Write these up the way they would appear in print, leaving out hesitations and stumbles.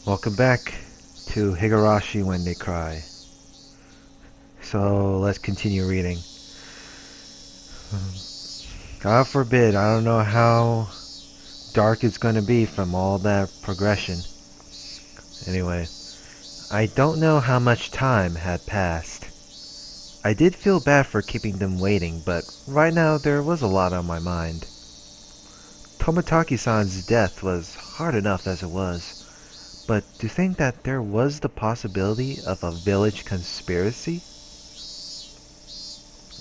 Welcome back to Higurashi When They Cry. So let's continue reading. God forbid, I don't know how dark it's going to be from all that progression. Anyway, I don't know how much time had passed. I did feel bad for keeping them waiting, but right now there was a lot on my mind. Tomotaki-san's death was hard enough as it was. But to think that there was the possibility of a village conspiracy?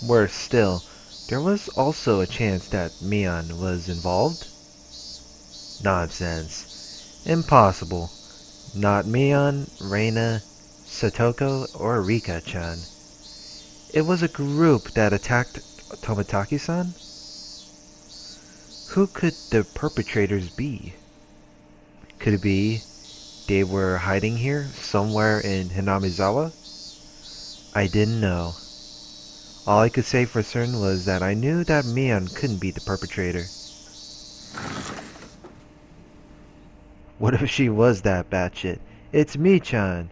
Worse still, there was also a chance that Mion was involved? Nonsense. Impossible. Not Mion, Rena, Satoko, or Rika-chan. It was a group that attacked Tomotaki-san? Who could the perpetrators be? Could it be they were hiding here, somewhere in Hinamizawa? I didn't know. All I could say for certain was that I knew that Mion couldn't be the perpetrator. What if she was that batshit? It's me-chan,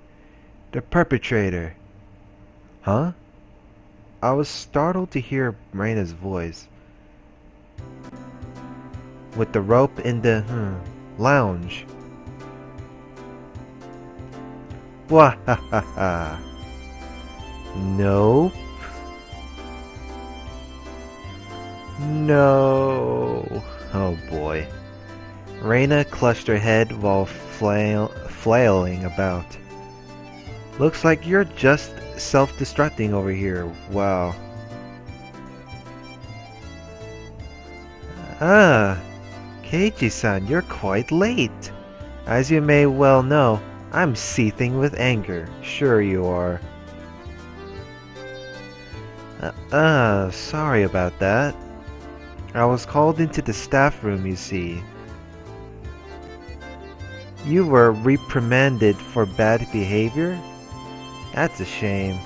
the perpetrator. Huh? I was startled to hear Rena's voice. With the rope in the lounge. Wahahaha. Nope. No. Oh boy. Rena clutched her head while flailing about. Looks like you're just self-destructing over here. Wow. Ah, Keiichi-san, you're quite late. As you may well know, I'm seething with anger. Sure you are. Sorry about that. I was called into the staff room, you see. You were reprimanded for bad behavior? That's a shame.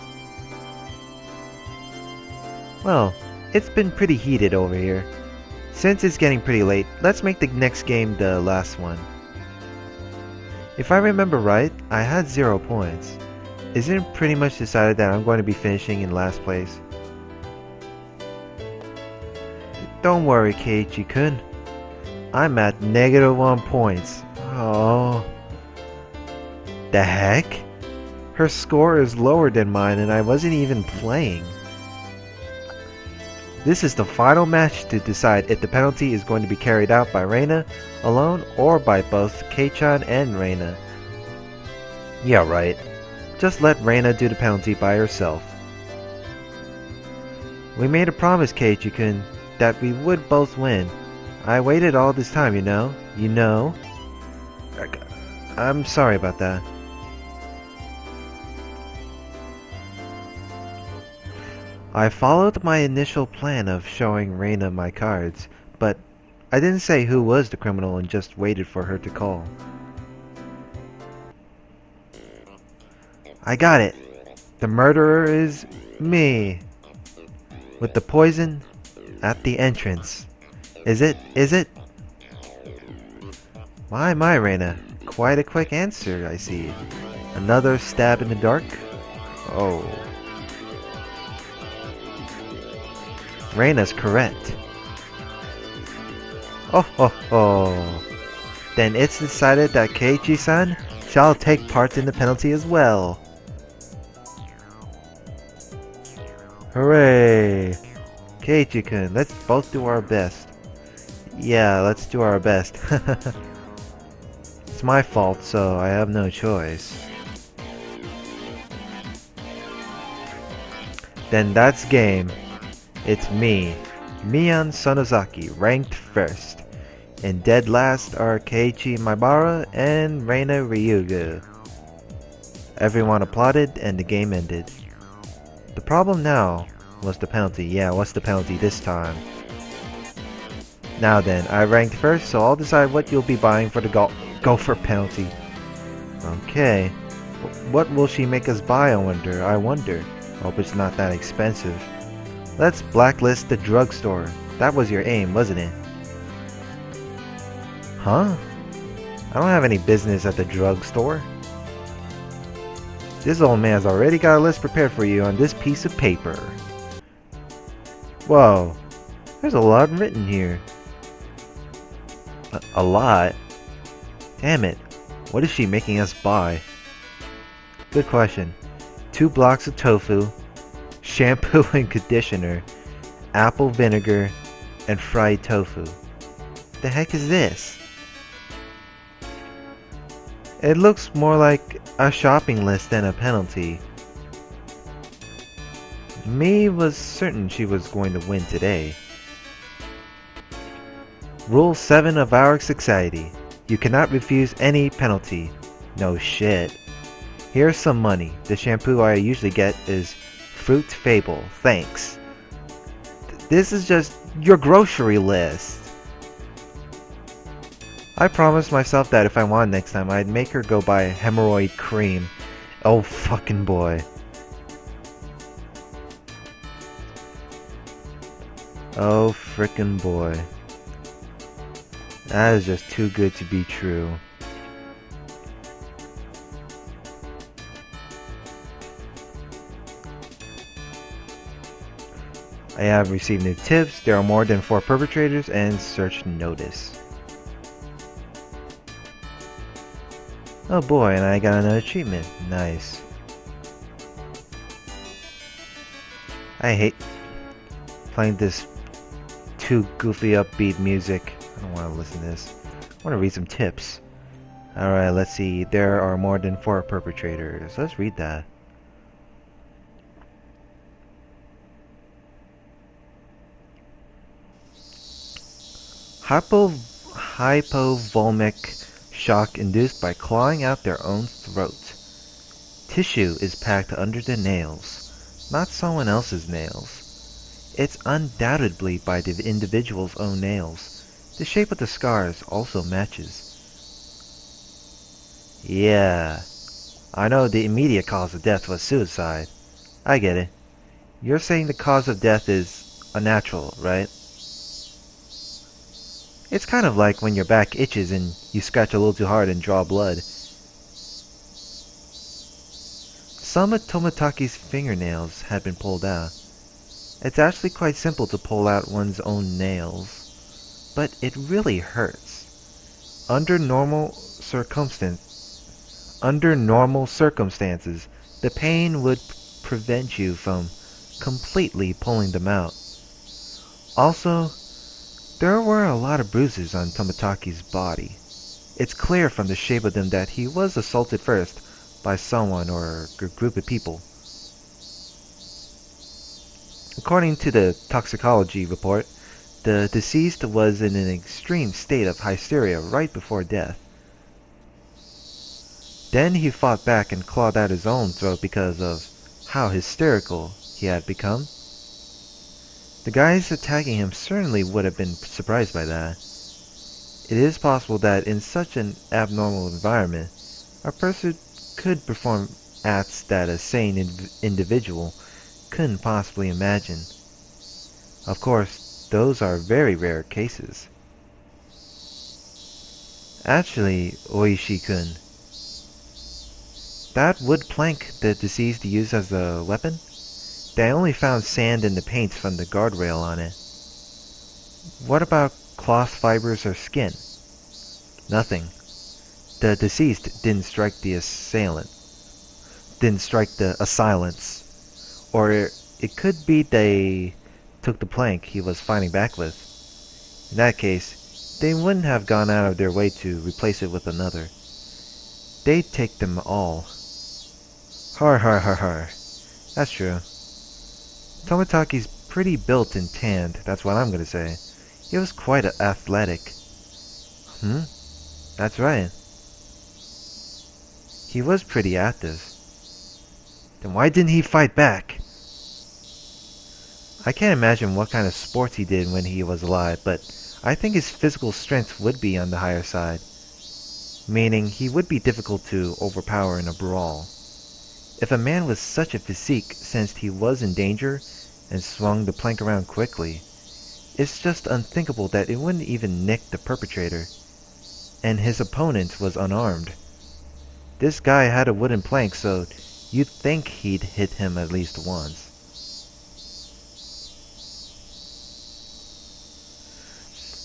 Well, it's been pretty heated over here. Since it's getting pretty late, let's make the next game the last one. If I remember right, I had 0 points. Isn't it pretty much decided that I'm going to be finishing in last place? Don't worry, Keiichi-kun. I'm at -1 points. Oh. The heck? Her score is lower than mine and I wasn't even playing. This is the final match to decide if the penalty is going to be carried out by Rena alone or by both Kei-chan and Rena. Yeah, right. Just let Rena do the penalty by herself. We made a promise, Keiichi-kun, that we would both win. I waited all this time, you know. I'm sorry about that. I followed my initial plan of showing Rena my cards, but I didn't say who was the criminal and just waited for her to call. I got it. The murderer is me. With the poison at the entrance. Is it? My, Rena. Quite a quick answer, I see. Another stab in the dark? Oh. Rena's correct. Oh ho ho. Then it's decided that Keiichi-san shall take part in the penalty as well. Hooray! Keiichi-kun, let's both do our best. Yeah, let's do our best. It's my fault, so I have no choice. Then that's game. It's me, Mion Sonozaki, ranked first. And dead last are Keiichi Maibara and Reina Ryugu. Everyone applauded and the game ended. The problem now was the penalty. Yeah, what's the penalty this time? Now then, I ranked first, so I'll decide what you'll be buying for the gopher penalty. Okay. What will she make us buy, I wonder. Hope it's not that expensive. Let's blacklist the drugstore. That was your aim, wasn't it? Huh? I don't have any business at the drugstore. This old man's already got a list prepared for you on this piece of paper. Whoa, there's a lot written here. A lot? Damn it, what is she making us buy? Good question. 2 blocks of tofu, shampoo and conditioner, apple vinegar, and fried tofu. The heck is this? It looks more like a shopping list than a penalty. Me was certain she was going to win today. Rule 7 of our society. You cannot refuse any penalty. No shit. Here's some money. The shampoo I usually get is Fruit Fable. Thanks. This is just your grocery list. I promised myself that if I won next time, I'd make her go buy hemorrhoid cream. Oh fucking boy. Oh frickin' boy. That is just too good to be true. I have received new tips. There are more than 4 perpetrators and search notice. Oh boy, and I got another achievement. Nice. I hate playing this too goofy upbeat music. I don't want to listen to this. I want to read some tips. Alright, let's see. There are more than 4 perpetrators. Let's read that. Hypovolemic shock induced by clawing out their own throat. Tissue is packed under the nails, not someone else's nails. It's undoubtedly by the individual's own nails. The shape of the scars also matches. Yeah, I know the immediate cause of death was suicide. I get it. You're saying the cause of death is unnatural, right? It's kind of like when your back itches and you scratch a little too hard and draw blood. Some of Tomataki's fingernails had been pulled out. It's actually quite simple to pull out one's own nails, but it really hurts. Under normal circumstances, the pain would prevent you from completely pulling them out. Also, there were a lot of bruises on Tomataki's body. It's clear from the shape of them that he was assaulted first by someone or a group of people. According to the toxicology report, the deceased was in an extreme state of hysteria right before death. Then he fought back and clawed out his own throat because of how hysterical he had become. The guys attacking him certainly would have been surprised by that. It is possible that in such an abnormal environment, a person could perform acts that a sane individual couldn't possibly imagine. Of course, those are very rare cases. Actually, Oishi-kun, that wood plank the deceased used as a weapon? They only found sand and the paint from the guardrail on it. What about cloth fibers or skin? Nothing. The deceased didn't strike the assailants. Or it could be they took the plank he was fighting back with. In that case, they wouldn't have gone out of their way to replace it with another. They'd take them all. Har har har har. That's true. Tomataki's pretty built and tanned, that's what I'm gonna say. He was quite athletic. That's right. He was pretty active. Then why didn't he fight back? I can't imagine what kind of sports he did when he was alive, but I think his physical strength would be on the higher side. Meaning he would be difficult to overpower in a brawl. If a man with such a physique sensed he was in danger and swung the plank around quickly, it's just unthinkable that it wouldn't even nick the perpetrator. and his opponent was unarmed. This guy had a wooden plank, so you'd think he'd hit him at least once.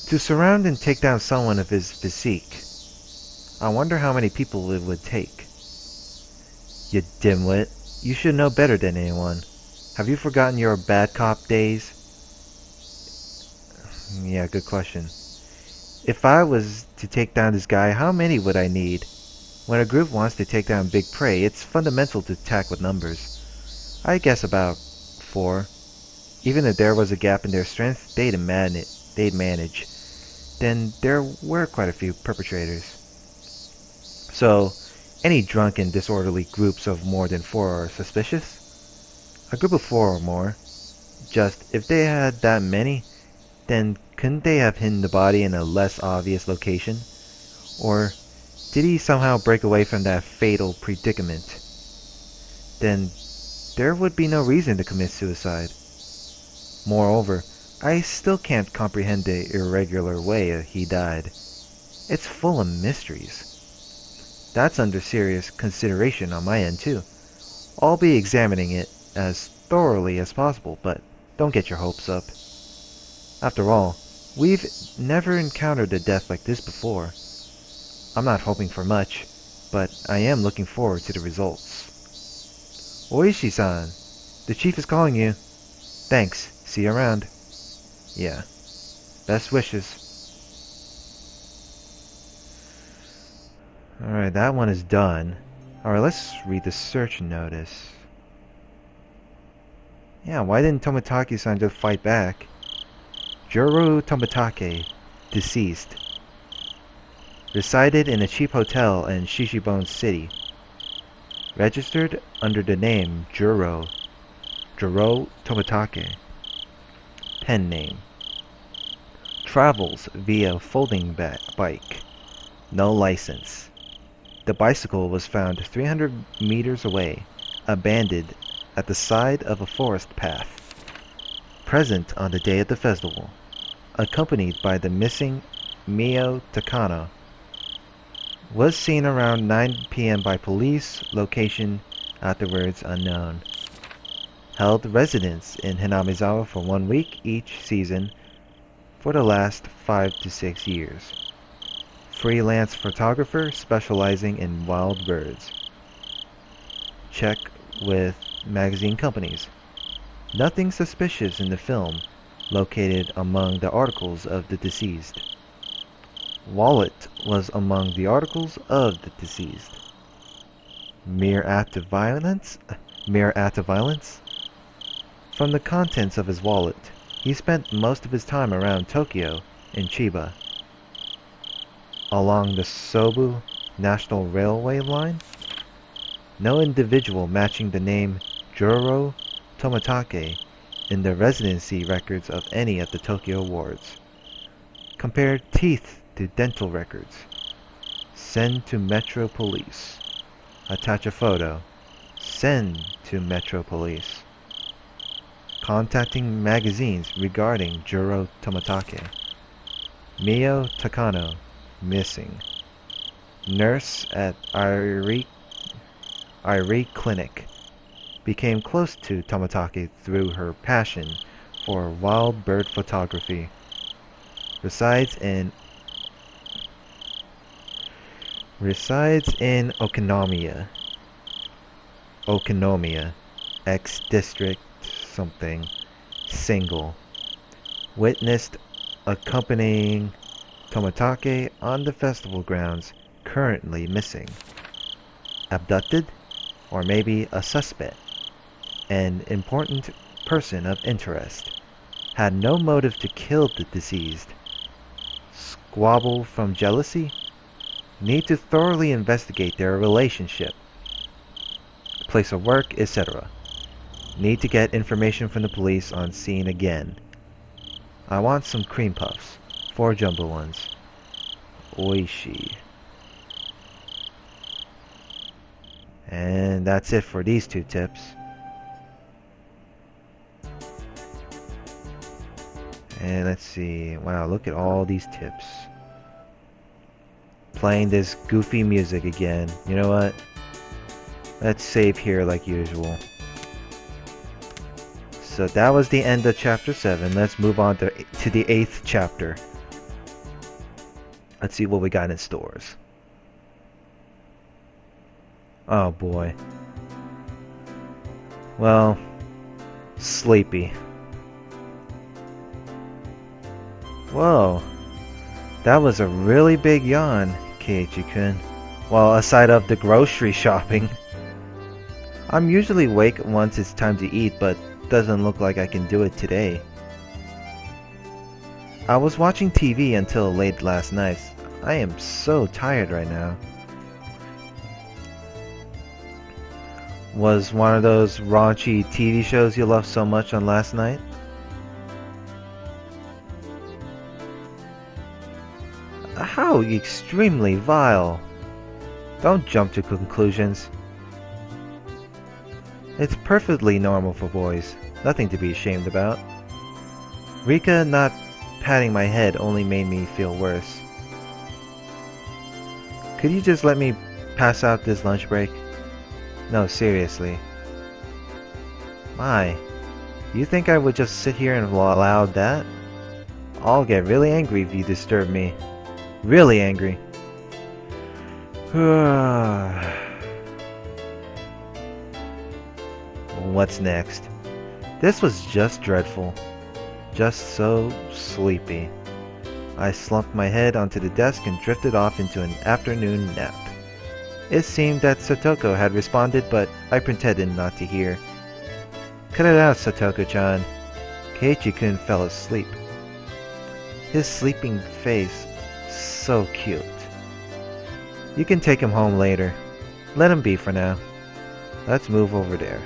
To surround and take down someone of his physique, I wonder how many people it would take. You dimwit, you should know better than anyone. Have you forgotten your bad cop days? Yeah, good question. If I was to take down this guy, how many would I need? When a group wants to take down big prey, it's fundamental to attack with numbers. I guess about 4. Even if there was a gap in their strength, they'd manage. Then there were quite a few perpetrators. So, any drunken, disorderly groups of more than 4 are suspicious? A group of 4 or more. Just, if they had that many, then couldn't they have hidden the body in a less obvious location? Or did he somehow break away from that fatal predicament? Then there would be no reason to commit suicide. Moreover, I still can't comprehend the irregular way he died. It's full of mysteries. That's under serious consideration on my end too. I'll be examining it as thoroughly as possible, but don't get your hopes up. After all, we've never encountered a death like this before. I'm not hoping for much, but I am looking forward to the results. Oishi-san, the chief is calling you. Thanks, see you around. Yeah, best wishes. Alright, that one is done. Alright, let's read the search notice. Yeah, why didn't Tomitake-san just fight back? Juro Tomitake, deceased. Resided in a cheap hotel in Shishibone City. Registered under the name Juro Tomitake. Pen name. Travels via folding bike. No license. The bicycle was found 300 meters away, abandoned at the side of a forest path. Present on the day of the festival, accompanied by the missing Mio Takano. Was seen around 9 p.m. by police, location afterwards unknown. Held residence in Hinamizawa for 1 week each season for the last 5 to 6 years. Freelance photographer specializing in wild birds. Check with magazine companies. Nothing suspicious in the film located among the articles of the deceased. Wallet was among the articles of the deceased. Mere act of violence? Mere act of violence? From the contents of his wallet, he spent most of his time around Tokyo in Chiba. Along the Sobu National Railway line? No individual matching the name Juro Tomitake in the residency records of any of the Tokyo wards. Compare teeth to dental records. Send to Metro Police. Attach a photo. Send to Metro Police. Contacting magazines regarding Juro Tomitake. Mio Takano, missing. Nurse at Irie Clinic. Became close to Tomitake through her passion for wild bird photography. Resides in Okinomiya. X district something. Single. Witnessed accompanying Tomitake on the festival grounds, currently missing. Abducted? Or maybe a suspect. An important person of interest. Had no motive to kill the deceased. Squabble from jealousy? Need to thoroughly investigate their relationship. Place of work, etc. Need to get information from the police on scene again. I want some cream puffs. 4 jumbo ones. Oishi. And that's it for these 2 tips. And let's see. Wow, look at all these tips. playing this goofy music again. You know what? Let's save here like usual. So that was the end of chapter 7. Let's move on to the 8th chapter. Let's see what we got in stores. Oh boy. Well, sleepy. Whoa. That was a really big yawn, Keiichi-kun. Well, aside of the grocery shopping. I'm usually awake once it's time to eat, but doesn't look like I can do it today. I was watching TV until late last night. I am so tired right now. Was one of those raunchy TV shows you loved so much on last night? How extremely vile. Don't jump to conclusions. It's perfectly normal for boys. Nothing to be ashamed about. Rika not patting my head only made me feel worse. Could you just let me pass out this lunch break? No, seriously. My, you think I would just sit here and allow that? I'll get really angry if you disturb me. Really angry. What's next? This was just dreadful. Just so sleepy. I slumped my head onto the desk and drifted off into an afternoon nap. It seemed that Satoko had responded, but I pretended not to hear. Cut it out, Satoko-chan. Keiichi-kun fell asleep. His sleeping face, so cute. You can take him home later. Let him be for now. Let's move over there.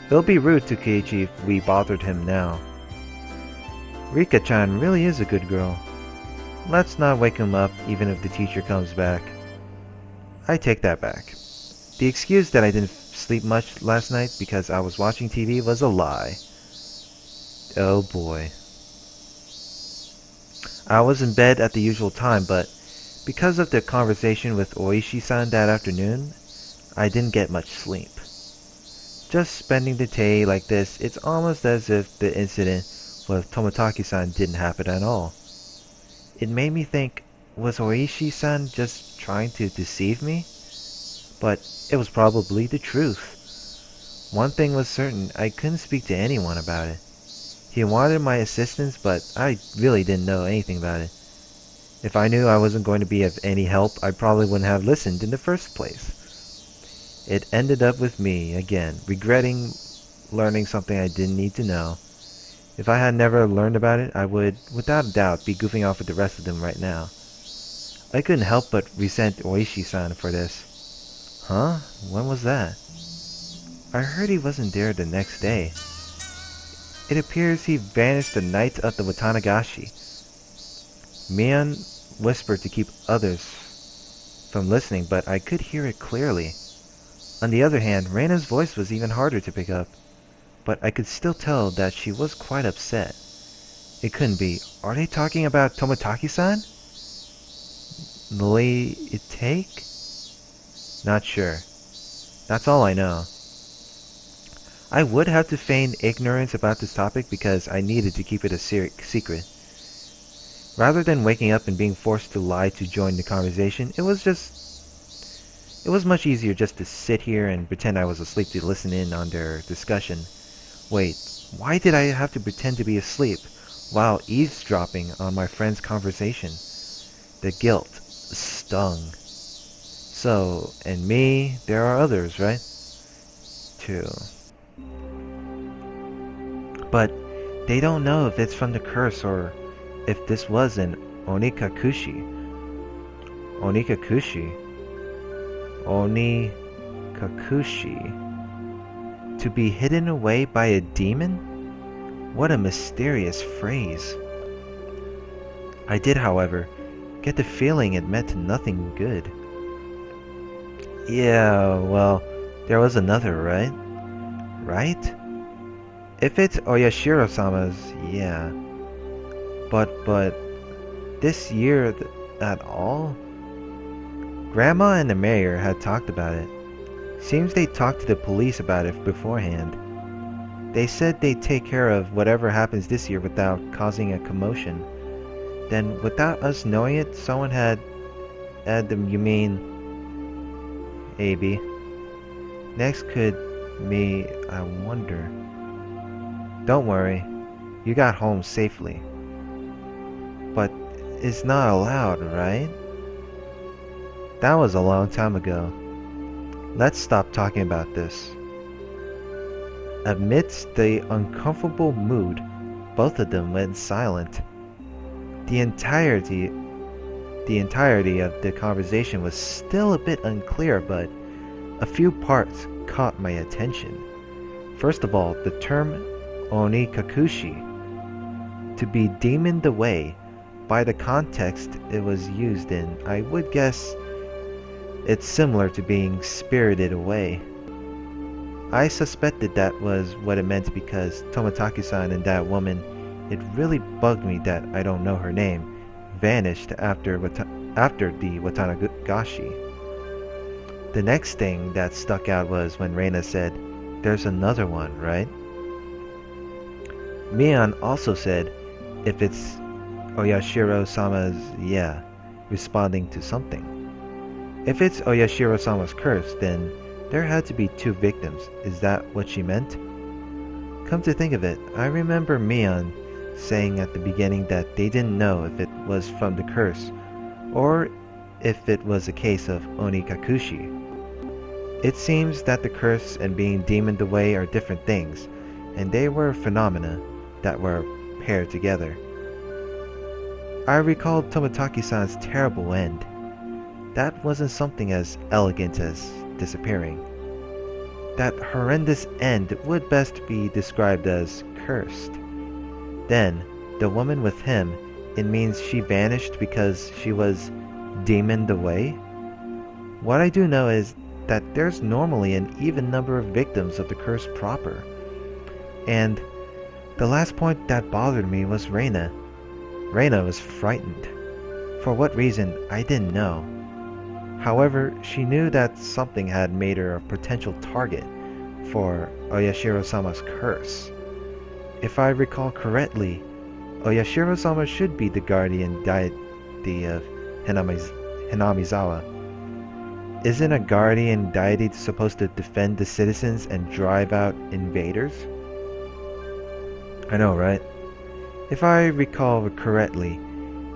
It'll be rude to Keiichi if we bothered him now. Rika-chan really is a good girl. Let's not wake him up even if the teacher comes back. I take that back. The excuse that I didn't sleep much last night because I was watching TV was a lie. Oh boy. I was in bed at the usual time, but because of the conversation with Oishi-san that afternoon, I didn't get much sleep. Just spending the day like this, it's almost as if the incident with Tomotaki-san didn't happen at all. It made me think, was Oishi-san just trying to deceive me? But it was probably the truth. One thing was certain, I couldn't speak to anyone about it. He wanted my assistance, but I really didn't know anything about it. If I knew I wasn't going to be of any help, I probably wouldn't have listened in the first place. It ended up with me, again, regretting learning something I didn't need to know. If I had never learned about it, I would, without a doubt, be goofing off with the rest of them right now. I couldn't help but resent Oishi-san for this. Huh? When was that? I heard he wasn't there the next day. It appears he vanished the night of the Watanagashi. Mian whispered to keep others from listening, but I could hear it clearly. On the other hand, Rena's voice was even harder to pick up, but I could still tell that she was quite upset. It couldn't be. Are they talking about Tomotaki-san? Will it take? Not sure. That's all I know. I would have to feign ignorance about this topic because I needed to keep it a secret. Rather than waking up and being forced to lie to join the conversation, it was much easier just to sit here and pretend I was asleep to listen in on their discussion. Wait, why did I have to pretend to be asleep while eavesdropping on my friend's conversation? The guilt stung. So, and me, there are others, right? Too. But they don't know if it's from the curse or if this was an Onikakushi. Onikakushi? Onikakushi. To be hidden away by a demon? What a mysterious phrase. I did, however, get the feeling it meant nothing good. Yeah, well, there was another, right? Right? If it's Oyashiro-sama's, yeah. But, this year at all? Grandma and the mayor had talked about it. Seems they talked to the police about it beforehand. They said they'd take care of whatever happens this year without causing a commotion. Then, without us knowing it, someone had... you mean... AB. Next could... me... I wonder... Don't worry. You got home safely. But it's not allowed, right? That was a long time ago. Let's stop talking about this. Amidst the uncomfortable mood, both of them went silent. The entirety of the conversation was still a bit unclear, but a few parts caught my attention. First of all, the term Onikakushi, to be demoned away. By the context it was used in, I would guess it's similar to being spirited away. I suspected that was what it meant because Tomotaki-san and that woman, it really bugged me that I don't know her name, vanished after the Watanagashi. The next thing that stuck out was when Rena said, "There's another one, right?" Mion also said, "If it's Oyashiro-sama's, yeah," responding to something. If it's Oyashiro-sama's curse, then there had to be 2 victims. Is that what she meant? Come to think of it, I remember Mion saying at the beginning that they didn't know if it was from the curse, or if it was a case of Onikakushi. It seems that the curse and being demoned away are different things, and they were phenomena that were paired together. I recalled Tomotaki-san's terrible end. That wasn't something as elegant as disappearing. That horrendous end would best be described as cursed. Then, the woman with him, it means she vanished because she was demoned away? What I do know is that there's normally an even number of victims of the curse proper. And the last point that bothered me was Rena. Rena was frightened. For what reason, I didn't know. However, she knew that something had made her a potential target for Oyashiro-sama's curse. If I recall correctly, Oyashiro-sama should be the guardian deity of Hinamizawa. Isn't a guardian deity supposed to defend the citizens and drive out invaders? I know, right? If I recall correctly,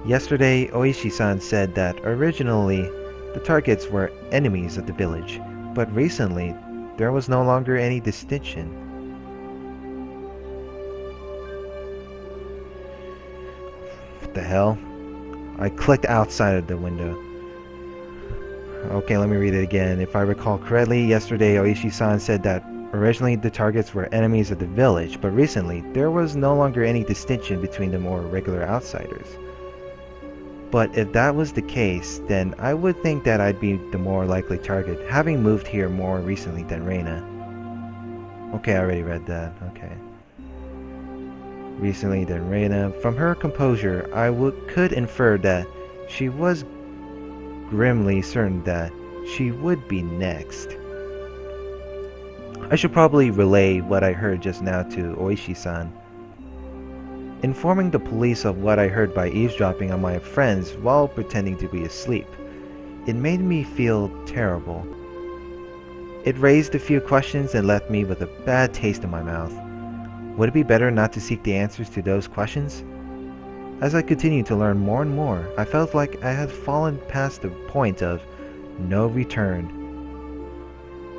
yesterday Oishi-san said that originally the targets were enemies of the village, but recently there was no longer any distinction. What the hell? I clicked outside of the window. Okay, let me read it again. If I recall correctly, yesterday Oishi-san said that originally the targets were enemies of the village, but recently there was no longer any distinction between the more regular outsiders. But if that was the case, then I would think that I'd be the more likely target, having moved here more recently than Rena. Okay, I already read that. Okay. Recently than Rena. From her composure, I could infer that she was grimly certain that she would be next. I should probably relay what I heard just now to Oishi-san. Informing the police of what I heard by eavesdropping on my friends while pretending to be asleep. It made me feel terrible. It raised a few questions and left me with a bad taste in my mouth. Would it be better not to seek the answers to those questions? As I continued to learn more and more, I felt like I had fallen past the point of no return.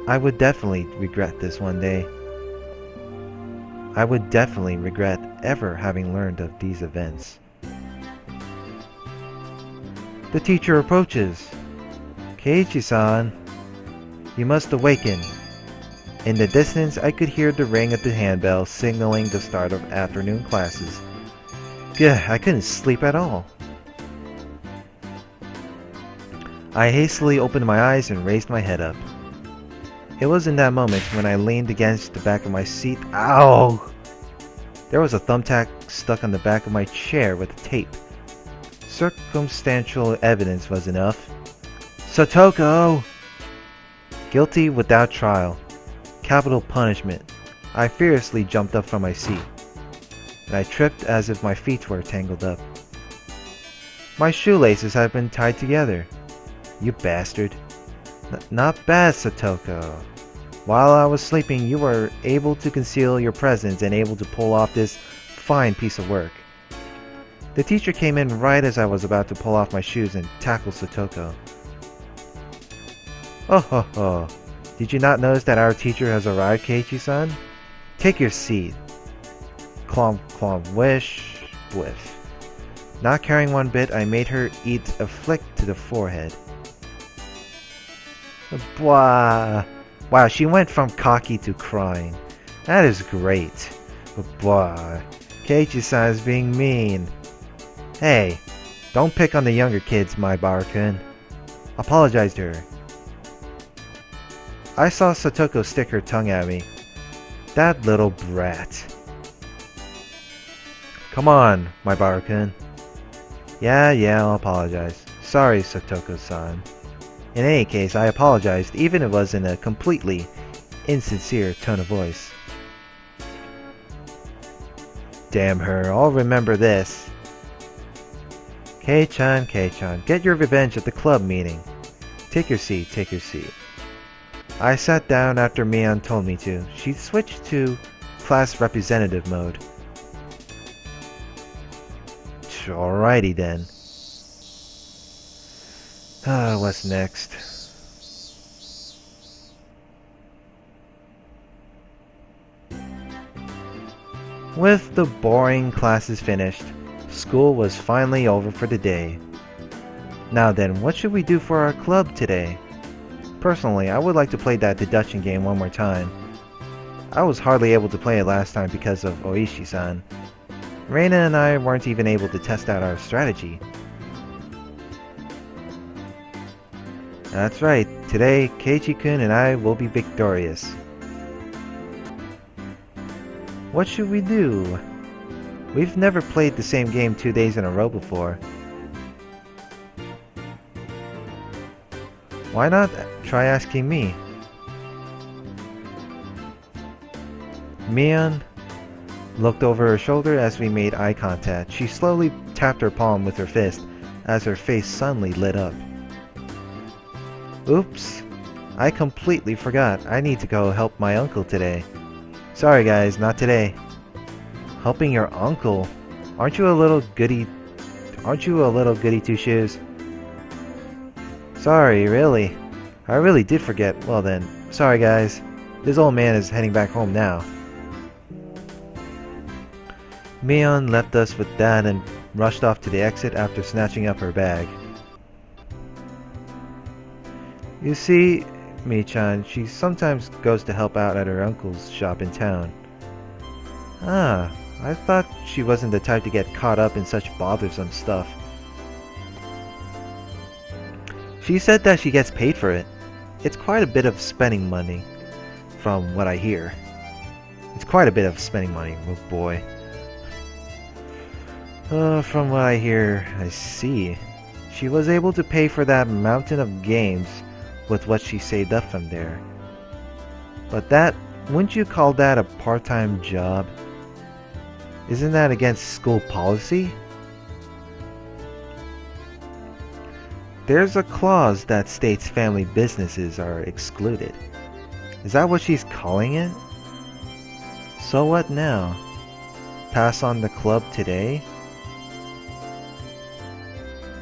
I would definitely regret this one day. I would definitely regret ever having learned of these events. The teacher approaches. Keiichi-san, you must awaken. In the distance, I could hear the ring of the handbell signaling the start of afternoon classes. Gah, I couldn't sleep at all. I hastily opened my eyes and raised my head up. It was in that moment when I leaned against the back of my seat. Ow! There was a thumbtack stuck on the back of my chair with tape. Circumstantial evidence was enough. Satoko! Guilty without trial. Capital punishment. I furiously jumped up from my seat, and I tripped as if my feet were tangled up. My shoelaces have been tied together. You bastard. Not bad, Satoko. While I was sleeping, you were able to conceal your presence and able to pull off this fine piece of work. The teacher came in right as I was about to pull off my shoes and tackle Satoko. Oh ho ho. Did you not notice that our teacher has arrived, Keiichi-san? Take your seat. Clomp clomp wish, bliff. Not caring one bit, I made her eat a flick to the forehead. Blah. Wow, she went from cocky to crying. That is great. Blah. Keiichi-san is being mean. Hey, don't pick on the younger kids, my Barakun. Apologize to her. I saw Satoko stick her tongue at me. That little brat. Come on, my Barakun. Yeah, I'll apologize. Sorry, Satoko-san. In any case, I apologized, even if it was in a completely insincere tone of voice. Damn her, I'll remember this. Kei-chan, get your revenge at the club meeting. Take your seat, take your seat. I sat down after Mion told me to. She switched to class representative mode. Alrighty then. What's next? With the boring classes finished, school was finally over for the day. Now then, what should we do for our club today? Personally, I would like to play that deduction game one more time. I was hardly able to play it last time because of Oishi-san. Rena and I weren't even able to test out our strategy. That's right, today Keiichi-kun and I will be victorious. What should we do? We've never played the same game 2 days in a row before. Why not try asking me? Mion looked over her shoulder as we made eye contact. She slowly tapped her palm with her fist as her face suddenly lit up. Oops, I completely forgot. I need to go help my uncle today. Sorry guys, not today. Helping your uncle? Aren't you a little goody two-shoes? Sorry, really? I really did forget. Well then, sorry guys. This old man is heading back home now. Mion left us with that and rushed off to the exit after snatching up her bag. You see, Mi-chan, she sometimes goes to help out at her uncle's shop in town. Ah, I thought she wasn't the type to get caught up in such bothersome stuff. She said that she gets paid for it. It's quite a bit of spending money, from what I hear. It's quite a bit of spending money, oh boy. From what I hear, I see. She was able to pay for that mountain of games with what she saved up from there. But that, wouldn't you call that a part-time job? Isn't that against school policy? There's a clause that states family businesses are excluded. Is that what she's calling it? So what now? Pass on the club today?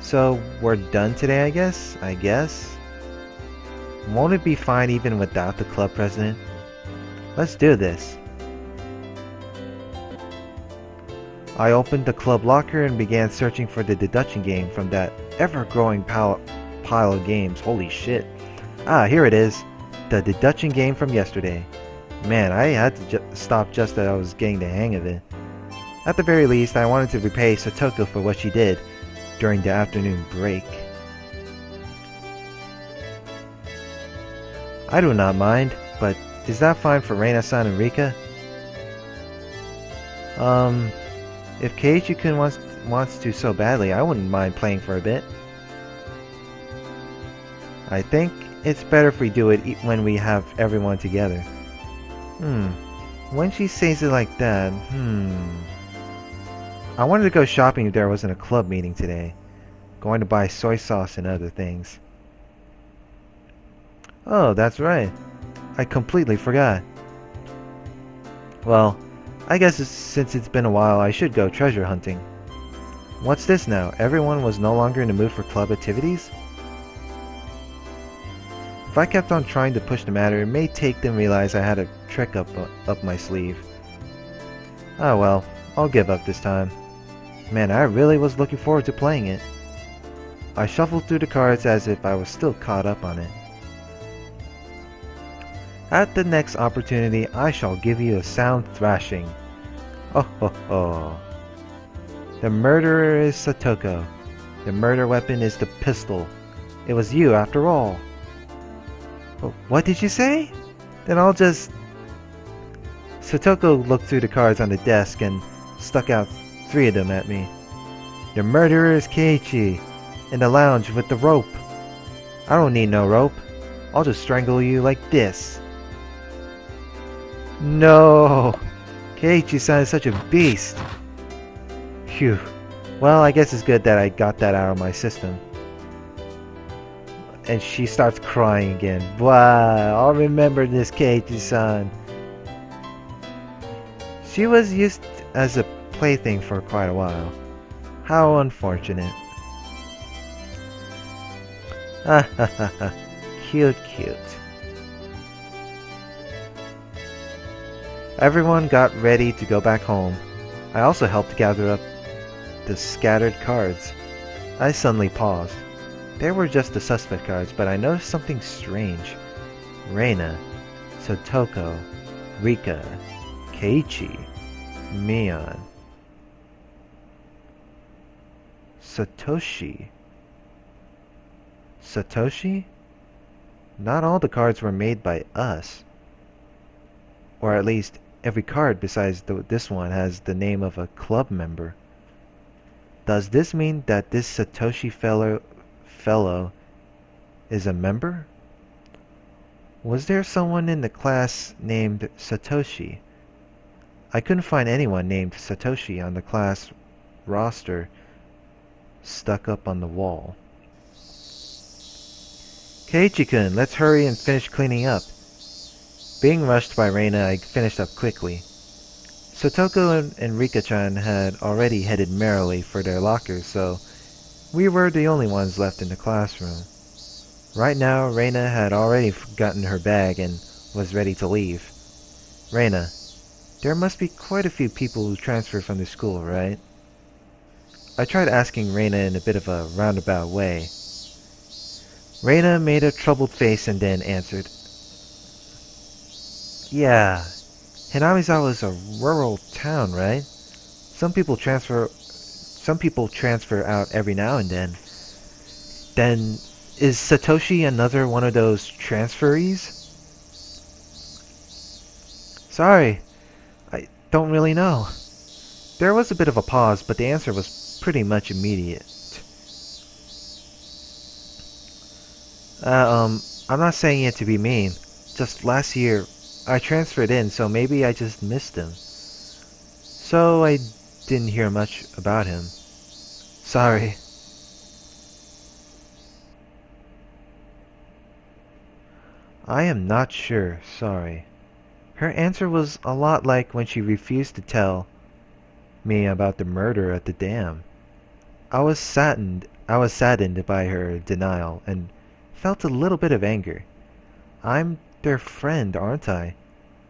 So we're done today, I guess? Won't it be fine even without the club president? Let's do this. I opened the club locker and began searching for the deduction game from that ever-growing pile of games. Holy shit. Ah, here it is. The deduction game from yesterday. Man, I had to stop just as I was getting the hang of it. At the very least, I wanted to repay Satoko for what she did during the afternoon break. I do not mind, but is that fine for Reina-san and Rika? If Keiichi-kun wants to so badly, I wouldn't mind playing for a bit. I think it's better if we do it when we have everyone together. When she says it like that, I wanted to go shopping if there wasn't a club meeting today. Going to buy soy sauce and other things. Oh, that's right. I completely forgot. Well, I guess since it's been a while, I should go treasure hunting. What's this now? Everyone was no longer in the mood for club activities? If I kept on trying to push the matter, it may take them realize I had a trick up my sleeve. Oh well, I'll give up this time. Man, I really was looking forward to playing it. I shuffled through the cards as if I was still caught up on it. At the next opportunity, I shall give you a sound thrashing. Oh ho ho. The murderer is Satoko. The murder weapon is the pistol. It was you after all. What did you say? Then I'll just... Satoko looked through the cards on the desk and stuck out 3 of them at me. The murderer is Keiichi, in the lounge with the rope. I don't need no rope. I'll just strangle you like this. No! Keiichi sounded such a beast. Phew. Well, I guess it's good that I got that out of my system. And she starts crying again. Wow, I'll remember this, Keiichi-san. She was used as a plaything for quite a while. How unfortunate. Ha ha ha ha. Cute, cute. Everyone got ready to go back home. I also helped gather up the scattered cards. I suddenly paused. They were just the suspect cards, but I noticed something strange. Rena, Satoko, Rika, Keiichi, Mion, Satoshi. Satoshi? Not all the cards were made by us. Or at least, every card besides this one has the name of a club member. Does this mean that this Satoshi fellow is a member? Was there someone in the class named Satoshi? I couldn't find anyone named Satoshi on the class roster stuck up on the wall. Keiichi-kun, let's hurry and finish cleaning up. Being rushed by Reina, I finished up quickly. Satoko and Rika-chan had already headed merrily for their lockers, so we were the only ones left in the classroom. Right now, Reina had already gotten her bag and was ready to leave. Reina, there must be quite a few people who transferred from the school, right? I tried asking Reina in a bit of a roundabout way. Reina made a troubled face and then answered, Yeah, Hinamizawa is a rural town, right? Some people transfer out every now and then. Then, is Satoshi another one of those transferees? Sorry, I don't really know. There was a bit of a pause, but the answer was pretty much immediate. I'm not saying it to be mean. Just last year, I transferred in, so maybe I just missed him. So I didn't hear much about him. Sorry. I am not sure, sorry. Her answer was a lot like when she refused to tell me about the murder at the dam. I was saddened by her denial and felt a little bit of anger. I'm their friend, aren't I?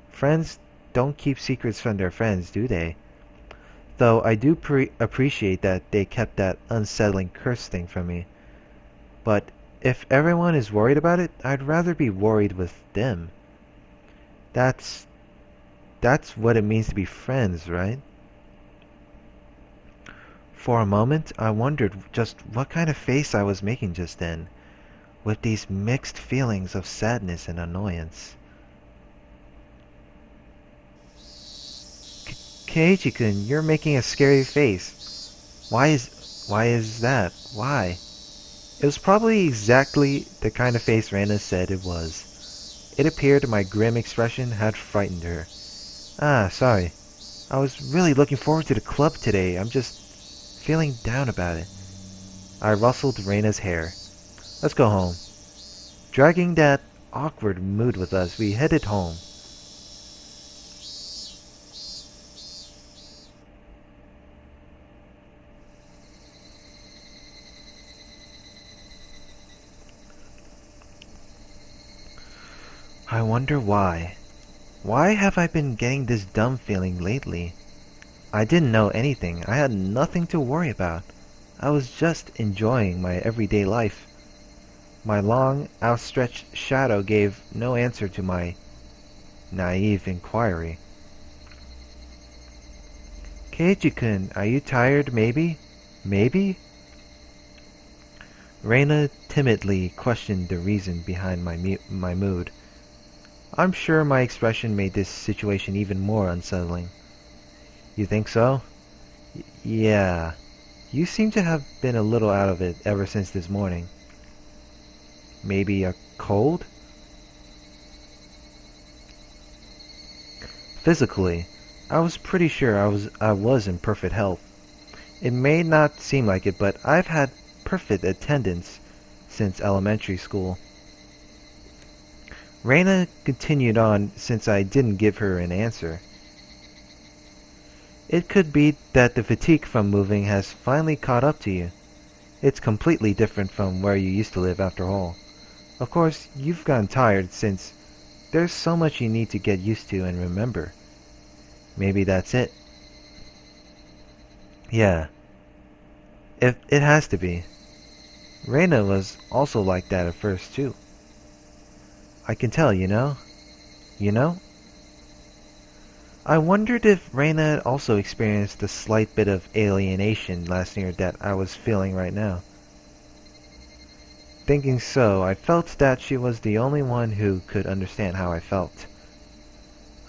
Friends don't keep secrets from their friends, do they? Though I do appreciate that they kept that unsettling curse thing from me. But if everyone is worried about it, I'd rather be worried with them. That's what it means to be friends, right? For a moment, I wondered just what kind of face I was making just then, with these mixed feelings of sadness and annoyance. Keiichi-kun, you're making a scary face. Why is that? Why? It was probably exactly the kind of face Rena said it was. It appeared my grim expression had frightened her. Ah, sorry. I was really looking forward to the club today. I'm just feeling down about it. I rustled Rena's hair. Let's go home. Dragging that awkward mood with us, we headed home. I wonder why. Why have I been getting this dumb feeling lately? I didn't know anything. I had nothing to worry about. I was just enjoying my everyday life. My long, outstretched shadow gave no answer to my naive inquiry. Keiichi-kun, are you tired, maybe? Maybe? Reina timidly questioned the reason behind my mood. I'm sure my expression made this situation even more unsettling. You think so? Yeah. You seem to have been a little out of it ever since this morning. Maybe a cold? Physically, I was pretty sure I was in perfect health. It may not seem like it, but I've had perfect attendance since elementary school. Rena continued on since I didn't give her an answer. It could be that the fatigue from moving has finally caught up to you. It's completely different from where you used to live after all. Of course, you've gotten tired since there's so much you need to get used to and remember. Maybe that's it. Yeah, it has to be. Reina was also like that at first too. I can tell, you know? You know? I wondered if Reina also experienced the slight bit of alienation last year that I was feeling right now. Thinking so, I felt that she was the only one who could understand how I felt.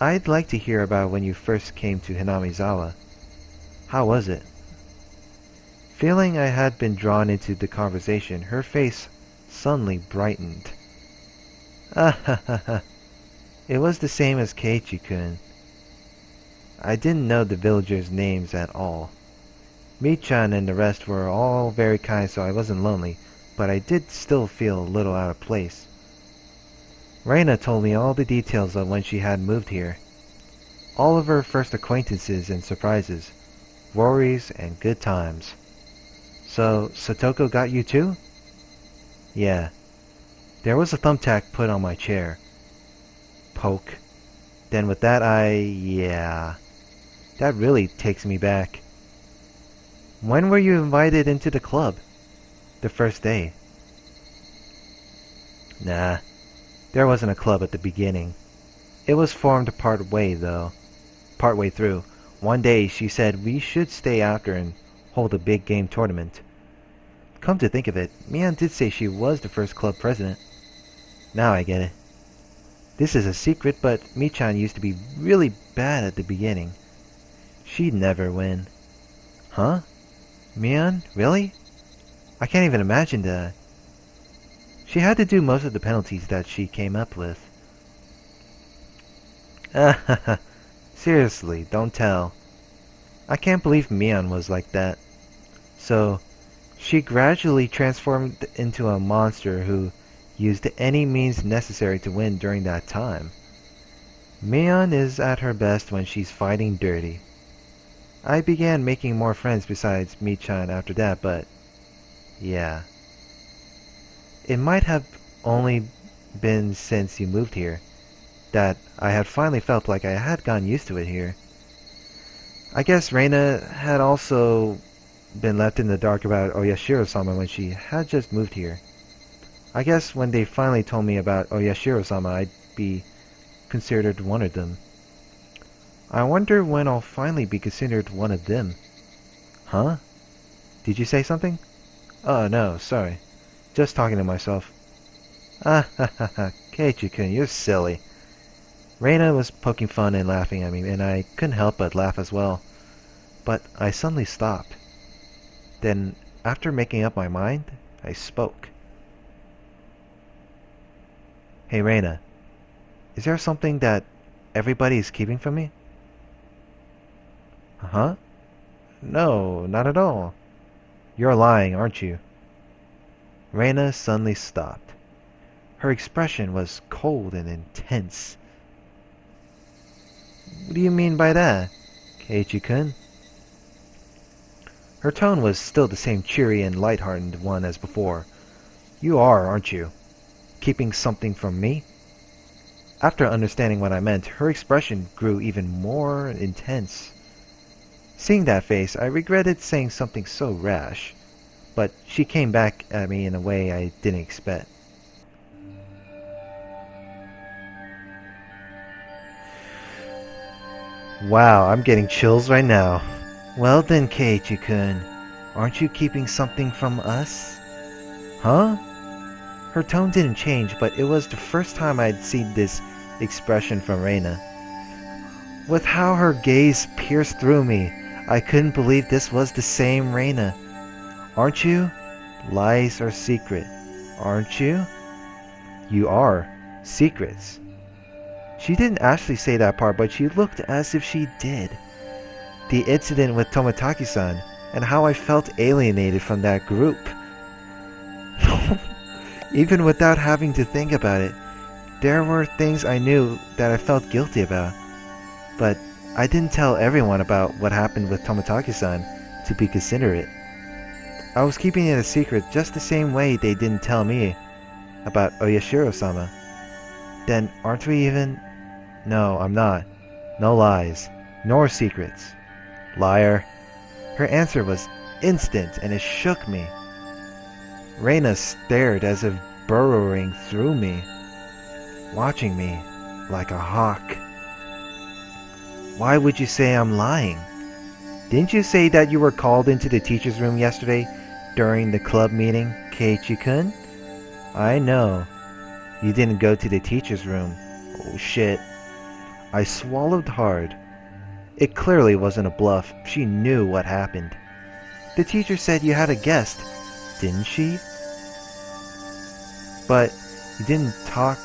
I'd like to hear about when you first came to Hinamizawa. How was it? Feeling I had been drawn into the conversation, her face suddenly brightened. Ah ha ha ha. It was the same as Keiichi-kun. I didn't know the villagers' names at all. Mi-chan and the rest were all very kind, so I wasn't lonely, but I did still feel a little out of place. Reina told me all the details of when she had moved here. All of her first acquaintances and surprises, worries and good times. So, Satoko got you too? Yeah. There was a thumbtack put on my chair. Poke. Then with that yeah. That really takes me back. When were you invited into the club? The first day. Nah, there wasn't a club at the beginning. It was formed partway through. One day she said we should stay after and hold a big game tournament. Come to think of it, Mian did say she was the first club president. Now I get it. This is a secret, but Mi-chan used to be really bad at the beginning. She'd never win. Huh? Mian? Really? I can't even imagine that. She had to do most of the penalties that she came up with. Seriously, don't tell. I can't believe Mian was like that. So, she gradually transformed into a monster who used any means necessary to win during that time. Mian is at her best when she's fighting dirty. I began making more friends besides Mi-chan after that, but yeah. It might have only been since you moved here that I had finally felt like I had gotten used to it here. I guess Reina had also been left in the dark about Oyashiro-sama when she had just moved here. I guess when they finally told me about Oyashiro-sama, I'd be considered one of them. I wonder when I'll finally be considered one of them. Huh? Did you say something? Oh, no, sorry. Just talking to myself. Ah ha ha ha, Keiichi-kun, you're silly. Reina was poking fun and laughing at me, and I couldn't help but laugh as well. But I suddenly stopped. Then, after making up my mind, I spoke. Hey Rena, is there something that everybody is keeping from me? Huh? No, not at all. You're lying, aren't you? Rena suddenly stopped. Her expression was cold and intense. What do you mean by that, Keiichi-kun? Her tone was still the same cheery and light-hearted one as before. You are, aren't you? Keeping something from me? After understanding what I meant, her expression grew even more intense. Seeing that face, I regretted saying something so rash, but she came back at me in a way I didn't expect. Wow, I'm getting chills right now. Well then, Keiichi-kun, aren't you keeping something from us? Huh? Her tone didn't change, but it was the first time I'd seen this expression from Rena. With how her gaze pierced through me, I couldn't believe this was the same Rena. Aren't you? Lies are secret, aren't you? You are. Secrets. She didn't actually say that part, but she looked as if she did. The incident with Tomotaki-san, and how I felt alienated from that group. Even without having to think about it, there were things I knew that I felt guilty about. But I didn't tell everyone about what happened with Tomotaki-san to be considerate. I was keeping it a secret just the same way they didn't tell me about Oyashiro-sama. Then aren't we even... No, I'm not. No lies. Nor secrets. Liar. Her answer was instant and it shook me. Rena stared as if burrowing through me, watching me like a hawk. Why would you say I'm lying? Didn't you say that you were called into the teacher's room yesterday during the club meeting, Keiichi-kun? I know. You didn't go to the teacher's room. Oh shit. I swallowed hard. It clearly wasn't a bluff. She knew what happened. The teacher said you had a guest, didn't she? But you didn't talk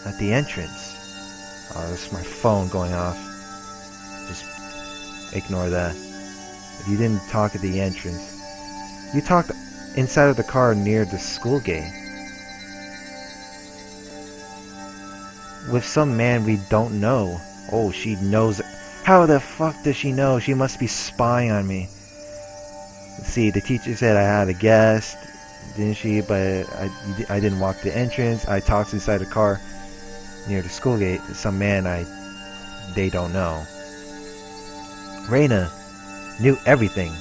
at the entrance. Oh, that's my phone going off. Just ignore that. You didn't talk at the entrance. You talked inside of the car near the school gate. With some man we don't know. Oh, she knows it. How the fuck does she know? She must be spying on me. Let's see, the teacher said I had a guest, didn't she? But I didn't walk the entrance. I talked inside the car near the school gate. Some man they don't know. Rena knew everything.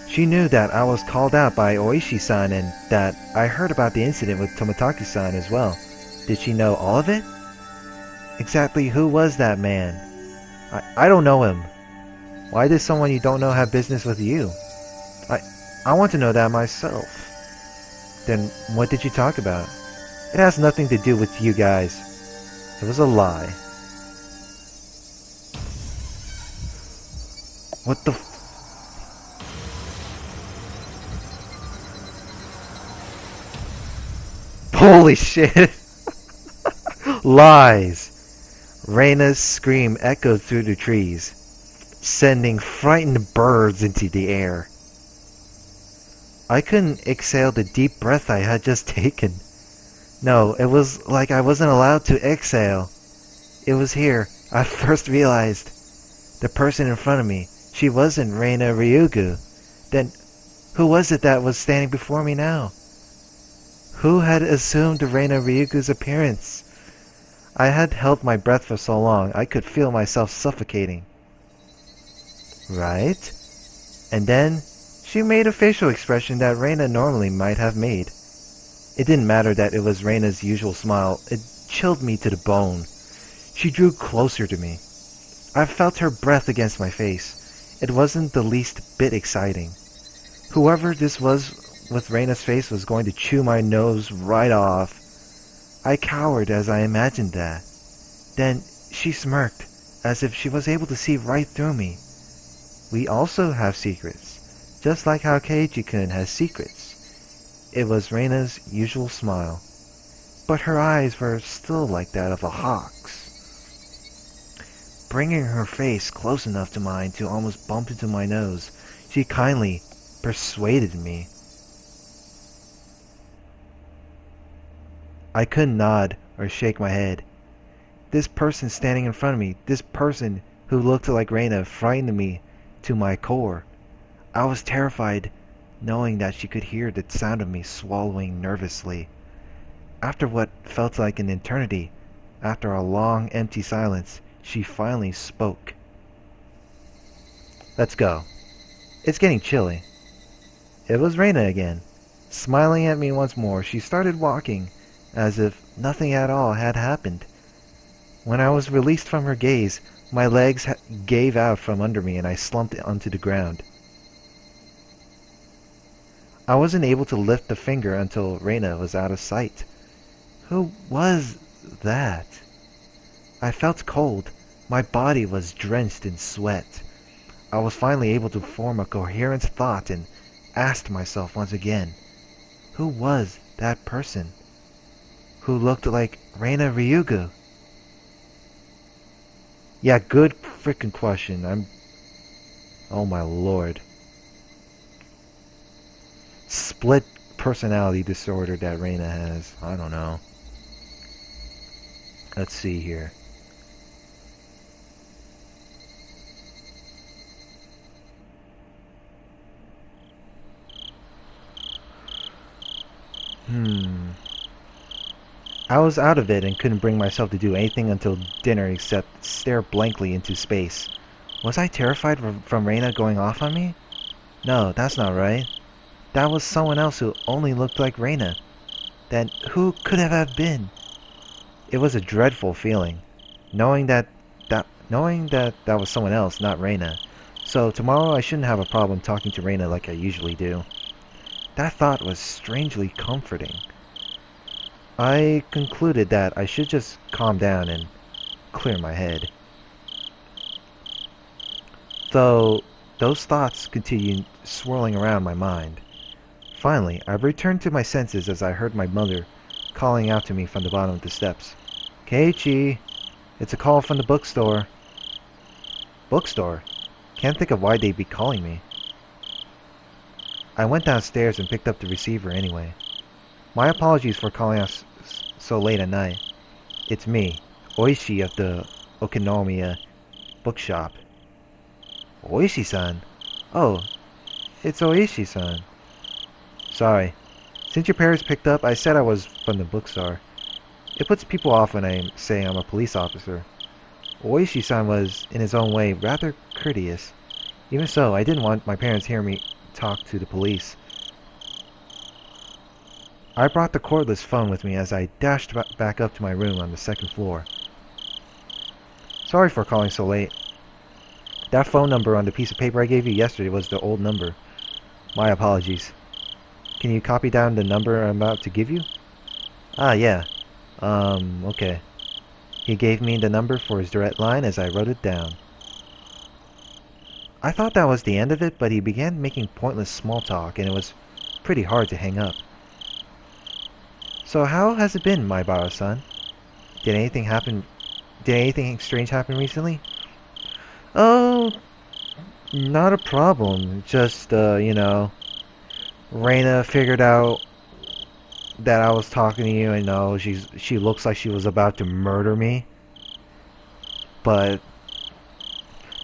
She knew that I was called out by Oishi-san and that I heard about the incident with Tomotaki-san as well. Did she know all of it? Exactly who was that man? I don't know him. Why does someone you don't know have business with you? I want to know that myself. Then what did you talk about? It has nothing to do with you guys. It was a lie. What the Holy shit! Lies! Rena's scream echoed through the trees, sending frightened birds into the air. I couldn't exhale the deep breath I had just taken. No, it was like I wasn't allowed to exhale. It was here I first realized. The person in front of me, she wasn't Reina Ryugu. Then, who was it that was standing before me now? Who had assumed Reina Ryugu's appearance? I had held my breath for so long, I could feel myself suffocating. Right? And then, she made a facial expression that Reina normally might have made. It didn't matter that it was Reina's usual smile, it chilled me to the bone. She drew closer to me. I felt her breath against my face. It wasn't the least bit exciting. Whoever this was with Reina's face was going to chew my nose right off. I cowered as I imagined that. Then she smirked, as if she was able to see right through me. We also have secrets, just like how Keiichi-kun has secrets. It was Rena's usual smile, but her eyes were still like that of a hawk's. Bringing her face close enough to mine to almost bump into my nose, she kindly persuaded me. I couldn't nod or shake my head. This person standing in front of me, this person who looked like Rena, frightened me to my core. I was terrified, knowing that she could hear the sound of me swallowing nervously. After what felt like an eternity, after a long, empty silence, she finally spoke. Let's go. It's getting chilly. It was Rena again. Smiling at me once more, she started walking, as if nothing at all had happened. When I was released from her gaze, my legs gave out from under me and I slumped onto the ground. I wasn't able to lift a finger until Rena was out of sight. Who was that? I felt cold. My body was drenched in sweat. I was finally able to form a coherent thought and asked myself once again, who was that person? Who looked like Reina Ryugu? Yeah, good freaking question. Oh my lord. Split personality disorder that Reina has. I don't know. Let's see here. I was out of it and couldn't bring myself to do anything until dinner except stare blankly into space. Was I terrified from Reina going off on me? No, that's not right. That was someone else who only looked like Reina. Then who could it have been? It was a dreadful feeling, knowing that was someone else, not Reina. So tomorrow I shouldn't have a problem talking to Reina like I usually do. That thought was strangely comforting. I concluded that I should just calm down and clear my head. Though those thoughts continued swirling around my mind. Finally, I returned to my senses as I heard my mother calling out to me from the bottom of the steps. Keiichi, it's a call from the bookstore. Bookstore? Can't think of why they'd be calling me. I went downstairs and picked up the receiver anyway. My apologies for calling us so late at night. It's me, Oishi of the Okinomiya bookshop. Oishi-san? Oh, it's Oishi-san. Sorry. Since your parents picked up, I said I was from the bookstore. It puts people off when I say I'm a police officer. Oishi-san was, in his own way, rather courteous. Even so, I didn't want my parents to hear me talk to the police. I brought the cordless phone with me as I dashed back up to my room on the second floor. Sorry for calling so late. That phone number on the piece of paper I gave you yesterday was the old number. My apologies. Can you copy down the number I'm about to give you? Ah, yeah. Okay. He gave me the number for his direct line as I wrote it down. I thought that was the end of it, but he began making pointless small talk, and it was pretty hard to hang up. So how has it been, Maibara-san? Did anything strange happen recently? Oh, not a problem. Just, Reina figured out that I was talking to you, and she looks like she was about to murder me. But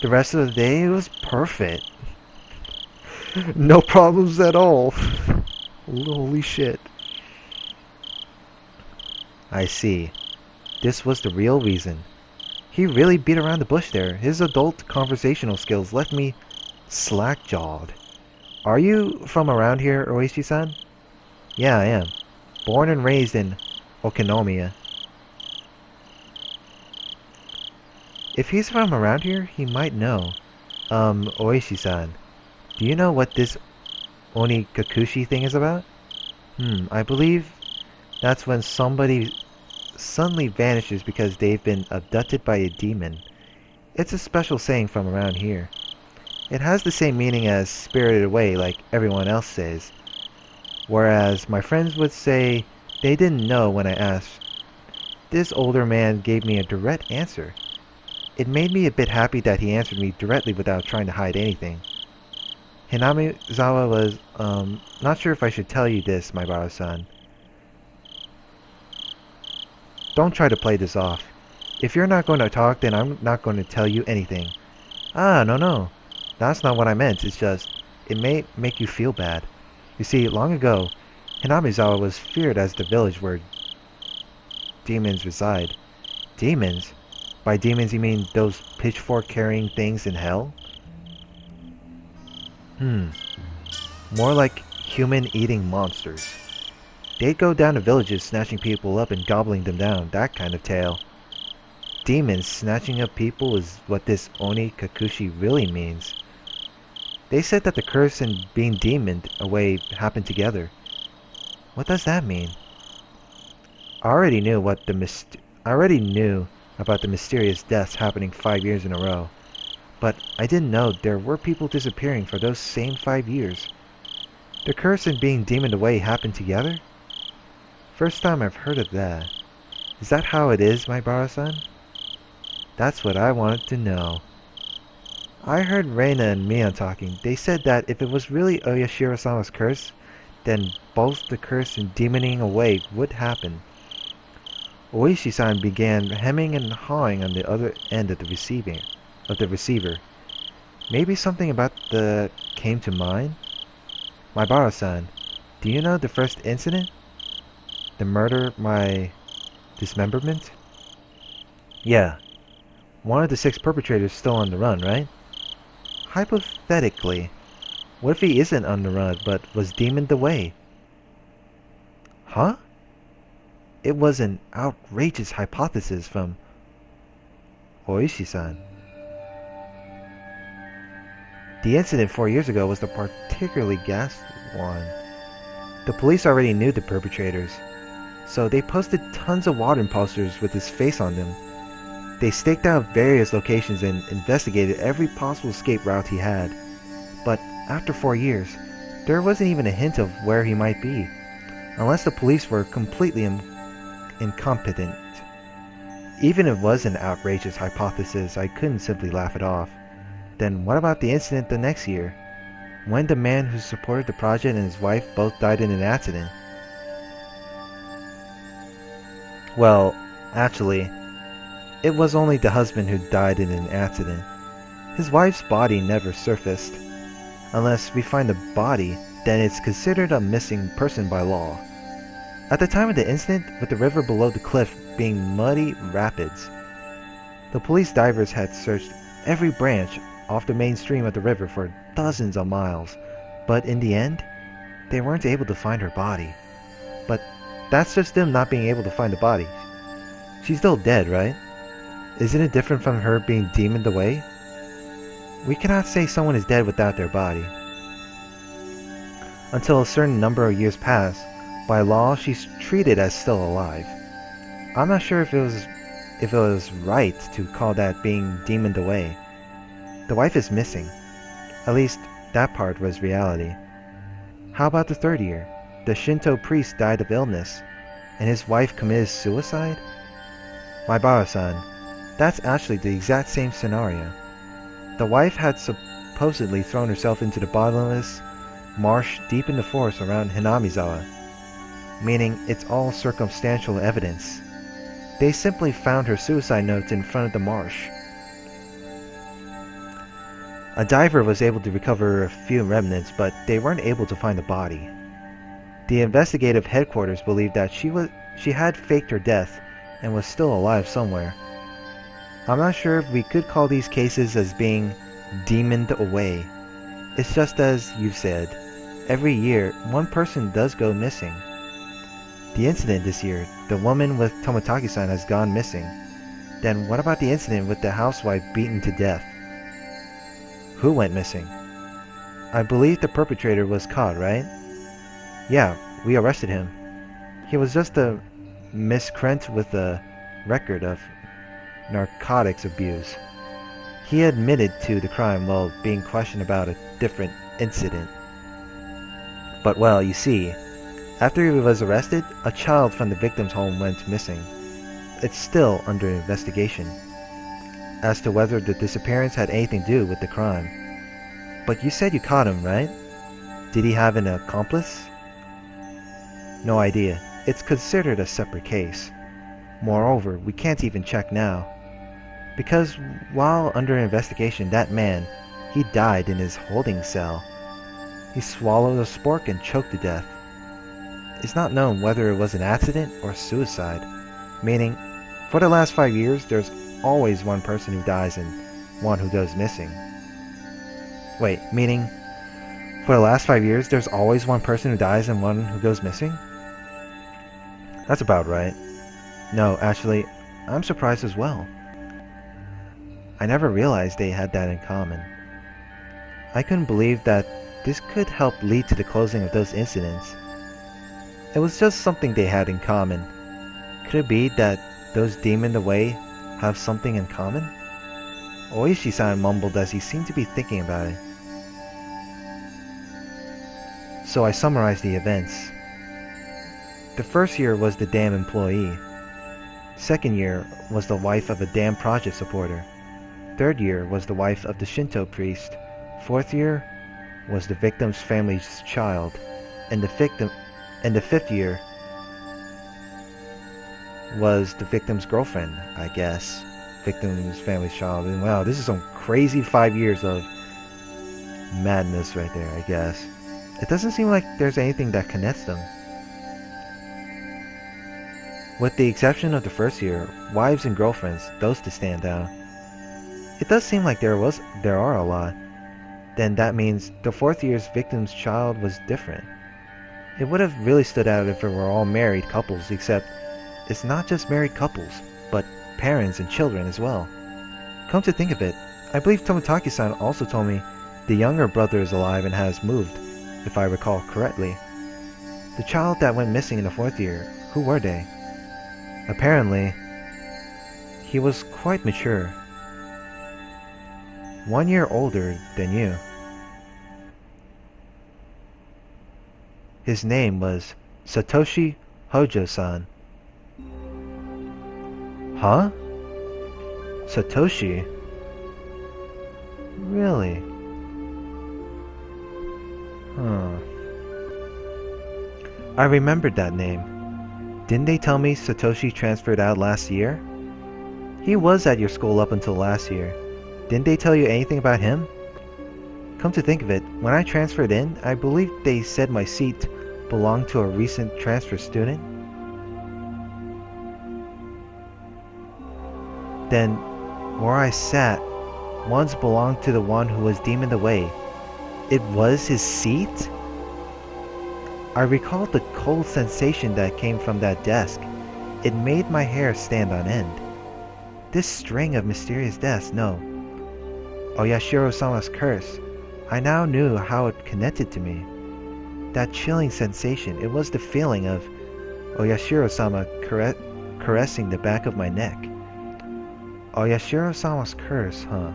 the rest of the day, it was perfect. No problems at all. Holy shit. I see. This was the real reason. He really beat around the bush there. His adult conversational skills left me slack-jawed. Are you from around here, Oishi-san? Yeah, I am. Born and raised in Okinomiya. If he's from around here, he might know. Oishi-san, do you know what this Onikakushi thing is about? I believe that's when somebody suddenly vanishes because they've been abducted by a demon. It's a special saying from around here. It has the same meaning as spirited away like everyone else says. Whereas my friends would say they didn't know when I asked. This older man gave me a direct answer. It made me a bit happy that he answered me directly without trying to hide anything. Hinamizawa was, not sure if I should tell you this, my Baro-san. Don't try to play this off. If you're not going to talk, then I'm not going to tell you anything. Ah, no. That's not what I meant. It's just, it may make you feel bad. You see, long ago, Hinamizawa was feared as the village where demons reside. Demons? By demons you mean those pitchfork-carrying things in hell? More like human-eating monsters. They'd go down to villages snatching people up and gobbling them down, that kind of tale. Demons snatching up people is what this Onikakushi really means. They said that the curse and being demoned away happened together. What does that mean? I already knew about the mysterious deaths happening 5 years in a row, but I didn't know there were people disappearing for those same 5 years. The curse and being demoned away happened together? First time I've heard of that. Is that how it is, my Baro-san? That's what I wanted to know. I heard Rena and Mion talking. They said that if it was really Oyashiro-sama's curse, then both the curse and demoning away would happen. Oishi-san began hemming and hawing on the other end of the receiver. Maybe something about the came to mind? My Baro-san, do you know the first incident? The murder, my dismemberment? Yeah. One of the 6 perpetrators still on the run, right? Hypothetically, what if he isn't on the run but was demoned away? Huh? It was an outrageous hypothesis from Oishi-san. The incident 4 years ago was the particularly ghastly one. The police already knew the perpetrators, so they posted tons of wanted posters with his face on them. They staked out various locations and investigated every possible escape route he had. But after 4 years, there wasn't even a hint of where he might be, unless the police were completely incompetent. Even if it was an outrageous hypothesis, I couldn't simply laugh it off. Then what about the incident the next year, when the man who supported the project and his wife both died in an accident? Well, actually, it was only the husband who died in an accident. His wife's body never surfaced. Unless we find the body, then it's considered a missing person by law. At the time of the incident, with the river below the cliff being muddy rapids, the police divers had searched every branch off the main stream of the river for dozens of miles, but in the end, they weren't able to find her body. But that's just them not being able to find the body. She's still dead, right? Isn't it different from her being demoned away? We cannot say someone is dead without their body. Until a certain number of years pass, by law she's treated as still alive. I'm not sure if it was right to call that being demoned away. The wife is missing. At least that part was reality. How about the 3rd year? The Shinto priest died of illness, and his wife committed suicide? My Baro-san, that's actually the exact same scenario. The wife had supposedly thrown herself into the bottomless marsh deep in the forest around Hinamizawa, meaning it's all circumstantial evidence. They simply found her suicide notes in front of the marsh. A diver was able to recover a few remnants, but they weren't able to find the body. The investigative headquarters believed that she had faked her death and was still alive somewhere. I'm not sure if we could call these cases as being demoned away. It's just as you've said, every year one person does go missing. The incident this year, the woman with Toмотaki-san has gone missing. Then what about the incident with the housewife beaten to death? Who went missing? I believe the perpetrator was caught, right? Yeah, we arrested him. He was just a miscreant with a record of narcotics abuse. He admitted to the crime while being questioned about a different incident. But well, you see, after he was arrested, a child from the victim's home went missing. It's still under investigation as to whether the disappearance had anything to do with the crime. But you said you caught him, right? Did he have an accomplice? No idea. It's considered a separate case. Moreover, we can't even check now. Because while under investigation, that man, he died in his holding cell. He swallowed a spork and choked to death. It's not known whether it was an accident or suicide, meaning, for the last 5 years, there's always one person who dies and one who goes missing. Wait, meaning, for the last 5 years, there's always one person who dies and one who goes missing? That's about right. No, actually, I'm surprised as well. I never realized they had that in common. I couldn't believe that this could help lead to the closing of those incidents. It was just something they had in common. Could it be that those demoned away have something in common? Oishi-san mumbled as he seemed to be thinking about it. So I summarized the events. The first year was the dam employee. Second year was the wife of a dam project supporter. Third year was the wife of the Shinto priest. Fourth year was the victim's family's child. And the fifth year was the victim's girlfriend, I guess. Victim's family's child. And wow, this is some crazy 5 years of madness right there, I guess. It doesn't seem like there's anything that connects them. With the exception of the first year, wives and girlfriends, those to stand out. It does seem like there are a lot. Then that means the fourth year's victim's child was different. It would have really stood out if it were all married couples, except it's not just married couples, but parents and children as well. Come to think of it, I believe Tomitaki-san also told me the younger brother is alive and has moved, if I recall correctly. The child that went missing in the fourth year, who were they? Apparently, he was quite mature. 1 year older than you. His name was Satoshi Hojo-san. Huh? Satoshi? Really? Huh. I remembered that name. Didn't they tell me Satoshi transferred out last year? He was at your school up until last year. Didn't they tell you anything about him? Come to think of it, when I transferred in, I believe they said my seat belonged to a recent transfer student. Then, where I sat, once belonged to the one who was demoned away. It was his seat? I recalled the cold sensation that came from that desk. It made my hair stand on end. This string of mysterious deaths, no. Oyashiro-sama's curse. I now knew how it connected to me. That chilling sensation, it was the feeling of Oyashiro-sama caressing the back of my neck. Oyashiro-sama's curse, huh?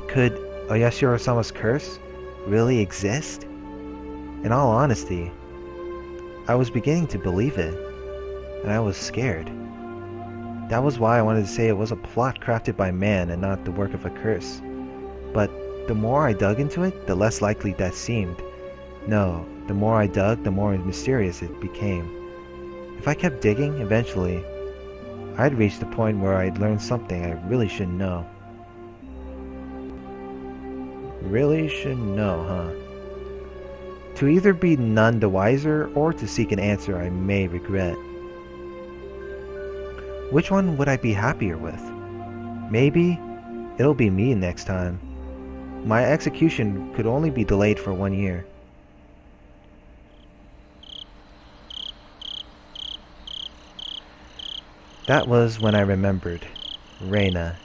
Could Oyashiro-sama's curse really exist? In all honesty, I was beginning to believe it, and I was scared. That was why I wanted to say it was a plot crafted by man and not the work of a curse. But the more I dug into it, the less likely that seemed. No, the more I dug, the more mysterious it became. If I kept digging, eventually, I'd reach the point where I'd learn something I really shouldn't know. Really shouldn't know, huh? To either be none the wiser or to seek an answer I may regret. Which one would I be happier with? Maybe it'll be me next time. My execution could only be delayed for 1 year. That was when I remembered. Rena.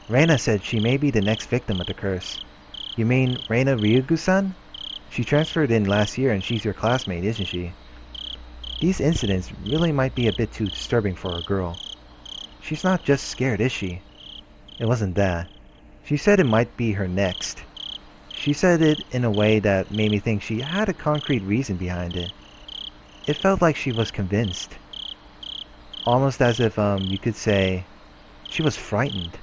Rena said she may be the next victim of the curse. You mean Rena Ryugu-san? She transferred in last year and she's your classmate, isn't she? These incidents really might be a bit too disturbing for a girl. She's not just scared, is she? It wasn't that. She said it might be her next. She said it in a way that made me think she had a concrete reason behind it. It felt like she was convinced. Almost as if, you could say, she was frightened.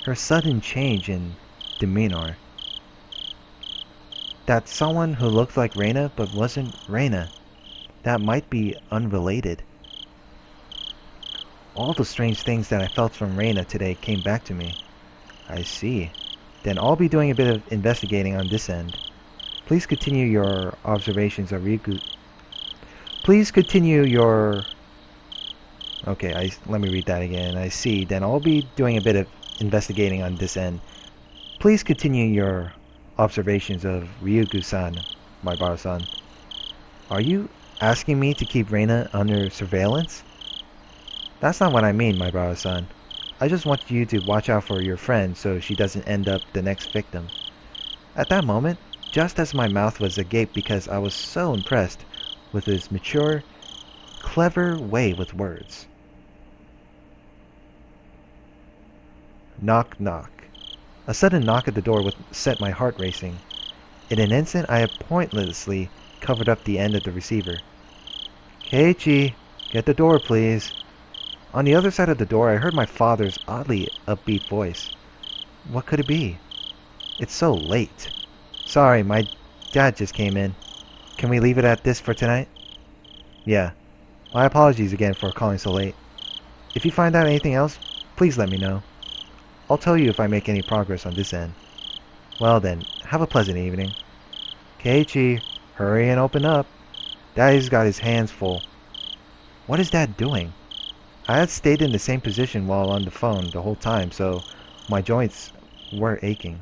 Her sudden change in demeanor. That someone who looked like Rena but wasn't Rena. That might be unrelated. All the strange things that I felt from Rena today came back to me. I see. Then I'll be doing a bit of investigating on this end. Please continue your observations of Ryugu. Please continue your... Okay, let me read that again. I see. Then I'll be doing a bit of investigating on this end. Please continue your observations of Ryugu-san, Maibara-san. Are you asking me to keep Rena under surveillance? That's not what I mean, Maibara-san. I just want you to watch out for your friend so she doesn't end up the next victim. At that moment, just as my mouth was agape because I was so impressed with his mature, clever way with words. Knock, knock. A sudden knock at the door would set my heart racing. In an instant, I had pointlessly covered up the end of the receiver. Keiichi, get the door, please. On the other side of the door, I heard my father's oddly upbeat voice. What could it be? It's so late. Sorry, my dad just came in. Can we leave it at this for tonight? Yeah. My apologies again for calling so late. If you find out anything else, please let me know. I'll tell you if I make any progress on this end. Well then, have a pleasant evening. Keiichi, hurry and open up. Daddy's got his hands full. What is Dad doing? I had stayed in the same position while on the phone the whole time, so my joints were aching.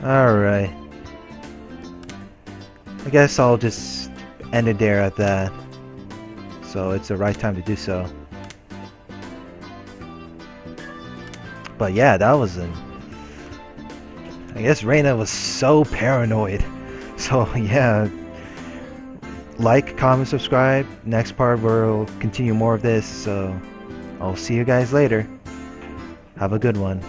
Alright. I guess I'll just end it there at that. So it's the right time to do so. But yeah, that was an... I guess Rena was so paranoid. So yeah. Like, comment, subscribe. Next part we'll continue more of this. So I'll see you guys later. Have a good one.